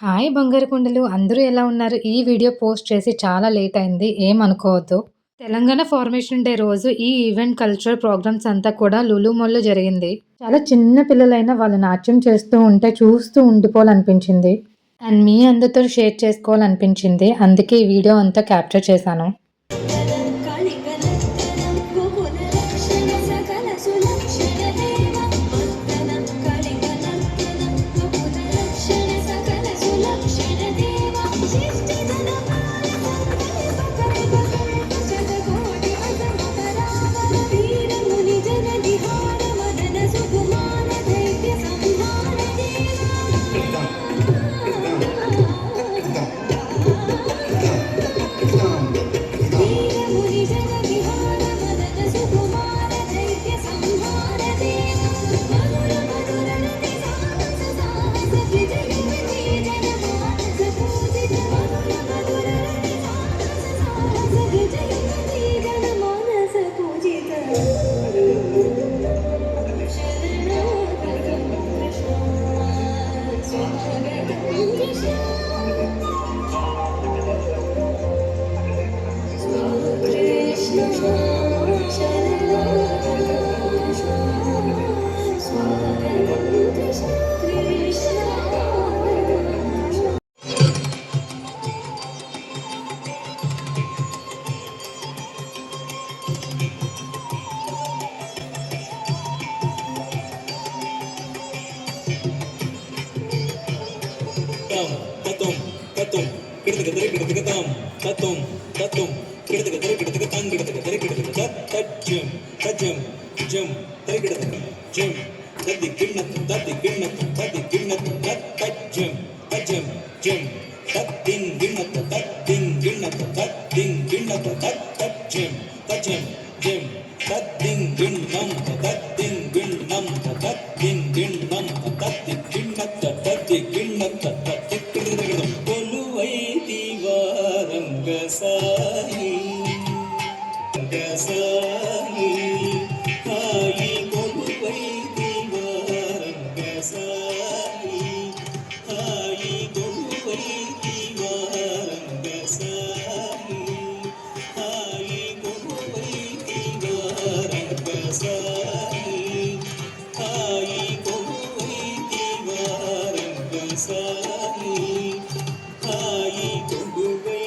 Hi బంగారు కొండలు. అందరూ ఎలా ఉన్నారు? ఈ వీడియో పోస్ట్ చేసి చాలా లేట్ అయింది. ఏమనుకోవద్దు. తెలంగాణ ఫార్మేషన్ డే రోజు ఈ ఈవెంట్ కల్చరల్ ప్రోగ్రామ్స్ అంతా కూడా లులు మాల్‌లో జరిగింది. చాలా చిన్న పిల్లలైనా వాళ్ళు నాట్యం చేస్తూ ఉంటే చూస్తూ ఉండిపోవాలనిపించింది. అండ్ మీ అందరితో షేర్ చేసుకోవాలనిపించింది. అందుకే ఈ వీడియో అంతా క్యాప్చర్ చేశాను. తత్వం తత్వం కిడతక దరి కిడతక తాం తత్వం తత్వం కిడతక దరి కిడతక తాం కిడతక దరి కిడతక తజ్జం తజ్జం జం దరి కిడతక జం తద్ది కిన్నత్ తద్ది కిన్నత్ తద్ది కిన్నత్ తజ్జం తజ్జం జం తద్దిన్ గిన్నత్ తద్దిన్ గిన్నత్ తద్దిన్ గిన్నత్ తజ్జం తజ్జం జం తద్దిన్ గిన్నం తద్దిన్ గిన్నం తద్దిన్ గిన్నం తద్ది గిన్నత్ తద్ది గిన్నత్ సాయి సాయి హాయి కొలువై దివారంగ సాయి హాయి కొలువై దివారంగ సాయి హాయి కొలువై దివారంగ సాయి హాయి కొలువై దివారంగ సాయి హాయి కొలువై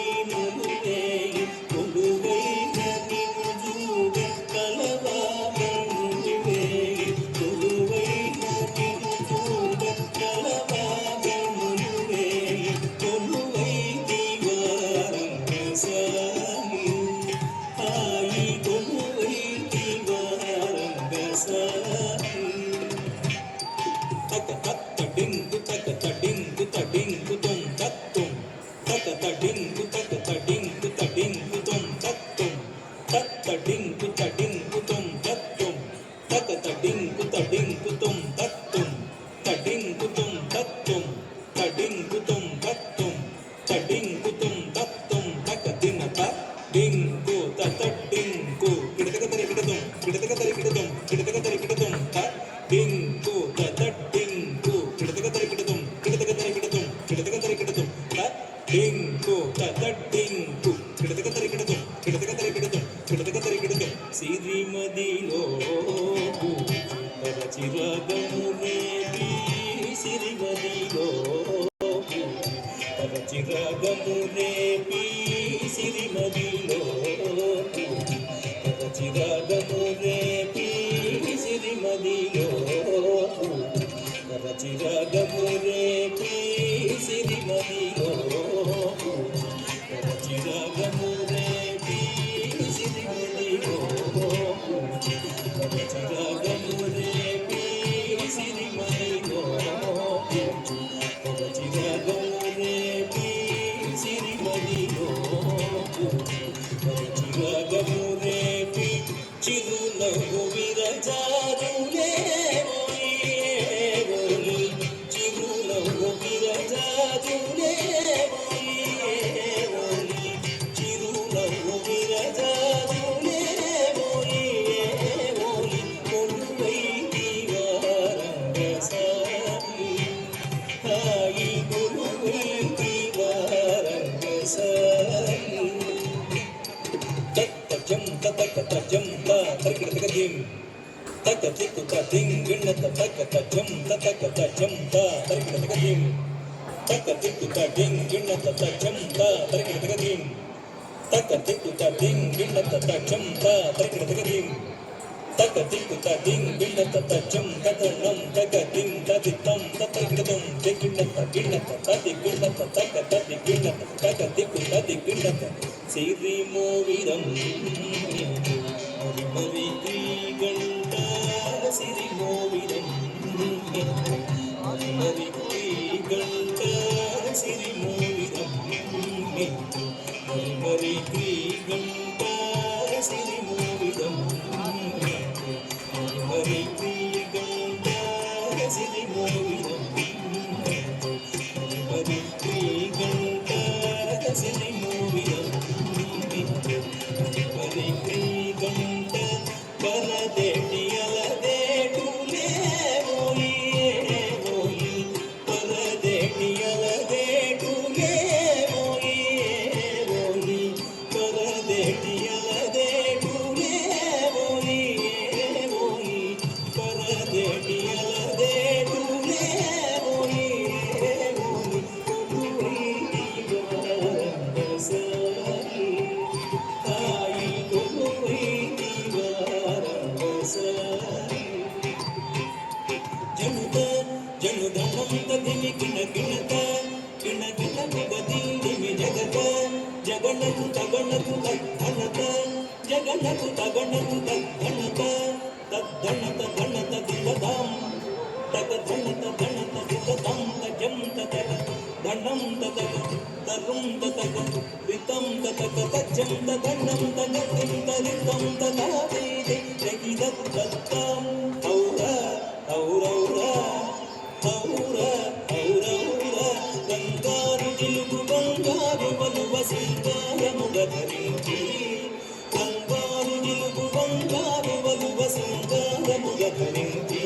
సిరిమదిలో చిరగమునే సిరిమదిలో చిరగమునే సిరిమదిలో చిరగమునే సిరిమదిలో చిరగమునే సిరిమదిలో చిరగమునే చిరునవ్వు విరజారులే చిరునవ్వు విరజారులే జం త తరికిడతక దిం తక తిక్కు త దిం గిన్నత తక జం తక జం త తరికిడతక దిం తక తిక్కు త దిం గిన్నత జం త తరికిడతక దిం తక తిక్కు త దిం గిన్నత జం త తరికిడతక దిం తక తిక్కు త దిం గిన్నత జం తనం తక దిం తదితం తరికిడతం గిన్నత గిన్నత తది గిన్నత తక తది గిన్నత తక తిక్కు తది గిన్నత సిరి మోవిరం మరి గంట సిరి మోవిరం మరి గంట సిరి మోవిరం మరి గంట సిరి మోవిరం మరి గంట సిరి మోవిరం మరి గంట సిరి మోవిరం మరి గంట పరదేటి అలదేటులే ఓయి ఓయి పరదేటి అలదేటులే ఓయి ఓయి పరదేటి అలదేటులే ఓయి ఓయి పరదేటి అలదేటులే ఓయి ఓయి కొడుయి దివరసరి తాయి కొడుయి దివరసరి జనుత జనుధనంత దిమి కిణ కిణత కిణ కిణ నిగది దిమి జగత జగనకు తగనకు తగ్గనత జగనకు తగనకు తగ్గనత తగ్గనత గణత దిగదాం తగ ధనత గణత దిగదాం తజం తగ ధనం తగ తరుం తగ రితం తగ తజం తగనం తగ రితం తగావేది జగిదత్తం ఔరా ఔరౌరా ఔరా ఔరౌరా బంగారు జిలుగు బంగారు వలువ సింగారముగ ధరించి బంగారు జిలుగు బంగారు వలువ సింగారముగ ధరించి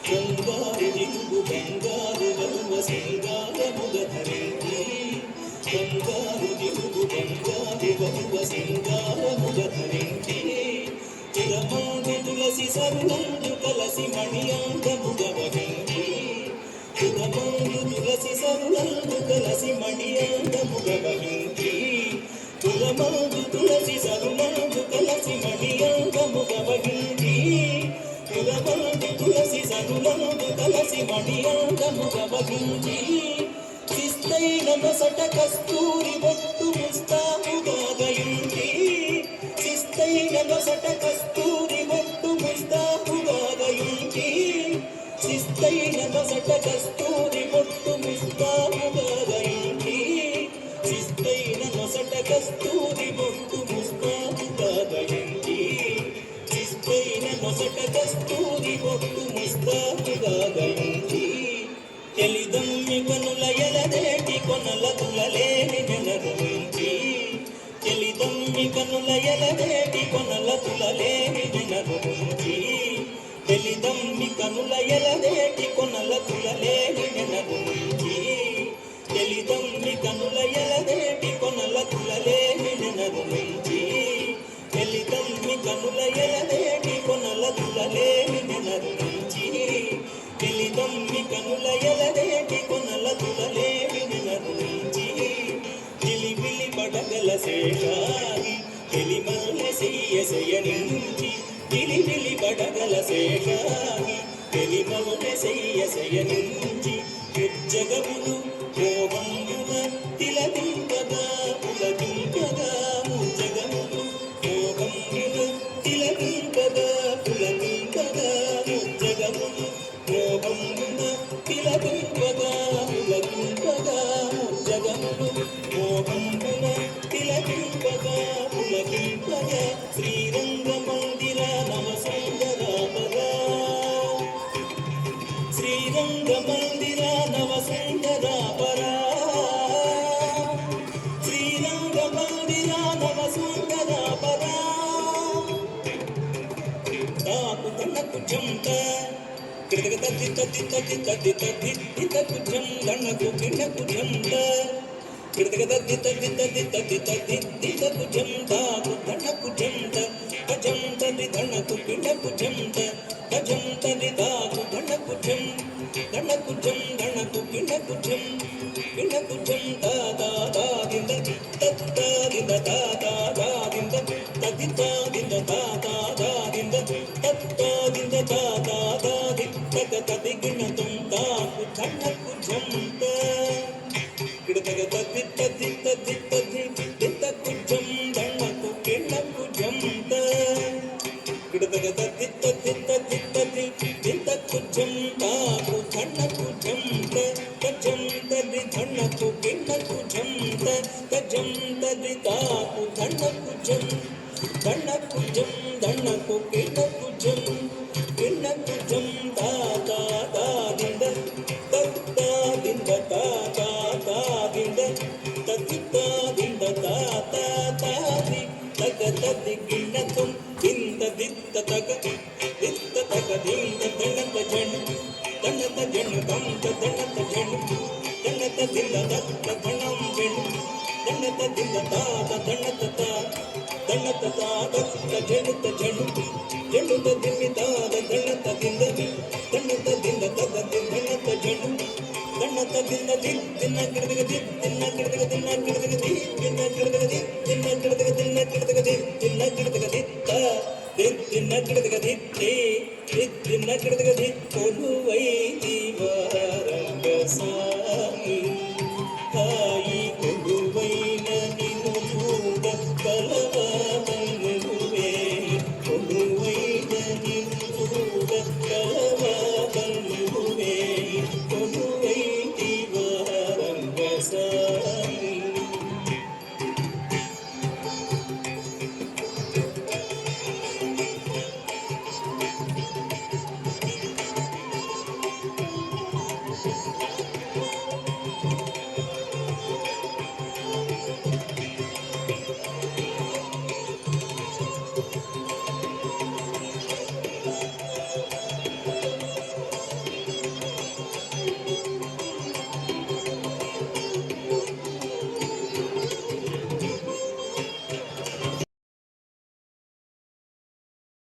బంగారు జిలుగు బంగారు వలువ సింగారముగ ధరించి బంగారు జిలుగు బంగారు వలువ సింగారముగ ధరించి చిరమందు తులసి సరునందు కలసి మణియాంగముగ వహించి చిరమందు తులసి సరునందు కలసి మణియాంగముగ వహించి చిరమందు తులసి సరునందు కలసి మణియాంగముగ వహించి చిరమందు తులసి సరునందు కలసి మణియాంగముగ వహించి శిస్తైన నొసట కస్తూరి బొట్టు ముస్తాముగా గయించి శిస్తైన నొసట కస్తూరి బొట్టు ముస్తాముగా గయించి శిస్తైన నొసట కస్తూరి బొట్టు ముస్తాముగా గయించి శిస్తైన నొసట కస్తూరి బొట్టు ముస్తాముగా గయించి శిస్తైన నొసట కస్తూరి బొట్టు ముస్తాముగా గయించి తెలిదమ్మి కనుల ఎలదేటి కొనల తులలేని నెనరుంచి తెలిదమ్మి కనుల ఎలదేటి కొనల తులలేని నెనరుంచి తెలిదమ్మి కనుల ఎలదేటి కొనల తులలేని నెనరుంచి తెలిదమ్మి కనుల ఎలదేటి కొనల తులలేని నెనరుంచి తెలిదమ్మి కనుల ఎలదేటి కొనల తులలేని నెనరుంచి తెలిదమ్మి కనుల ఎలదేటి కొనల తులలేని నెనరుంచి జిలిబిలి పడగల శేషాగి తెలిమల్ల సెయ్య నుంచి జిలిబిలి పడగల శేషాగి తెలిమల్ల సెయ్య నుంచి ఉజ్జగములు మోహమున తిలకింపగా పులకింపగా ఉజ్జగములు మోహమున తిలకింపగా పులకింపగా ఉజ్జగములు మోహమున తిలకింపగా పులకింపగా ఉజ్జగములు మోహమున తిలకింపగా పులకింపగా శ్రీరంగ మందిర నవ సుందరాపరా శ్రీరంగ మందిర నవ సుందరాపరా శ్రీరంగ మందిర నవ సుందరాపరా తాకు తనకు జంట కిడక తది తది తది తది తది ఇతకు జం గణకు కిడకు జంట కిడక తది తది తది తది తది ఇతకు జం తాకు తనకు జంట కుజం ధనకు కిణకుజం దా దా దా దింద తత్త దింద దా దా దా దింద తదిత దింద దా దా దా దింద తత్త దింద దా దా దా ది తగ తది గిణతం తాకు ధనకుజం త కిడతగ తది తది తది తది దింద కుజం ధనకు కిణకుజం త కిడతగ తది తది తది తది దింద కుజం తాకు ధనకుజం త కజం తది ధనకు కిణకుజం త కజం తది తాకు ధనకుజం ధనకుజం ధనకు కిణకుజం కిణకుజం దా దా దా దింద తత్త దింద దా దా దా దింద తదిత దింద దా దా దా ది తగ తది గిణతం దింద దిత్త తగ దిత్త తగ దింద ధనత జను ధనత జను దంత ధనత జను ధనత దింద దత్త ధనం జను ధనత దింద తాత ధనత తా ధనత తా దత్త జనుత జను జనుత దిమి తాద ధనత దింద ధనత దింద తగ ధనత జను ధనత దింద దిన్న కిడదగ దిన్న కిడదగ దిన్న కిడదగ దిన్న కిడదగ దిన్న కిడదగ దిన్న కిడదగ దిన్న కిడదగ దిత్త దిన్న కిడదగ దిత్తే దిన్న కిడదగ దిక్కొలువై దీవారంగ సాయి హాయి కొలువైన నిన్ను చూడ కలవాదనువే కొలువైన నిన్ను చూడ కలవాదనువే కొలువై దీవారంగ సాయి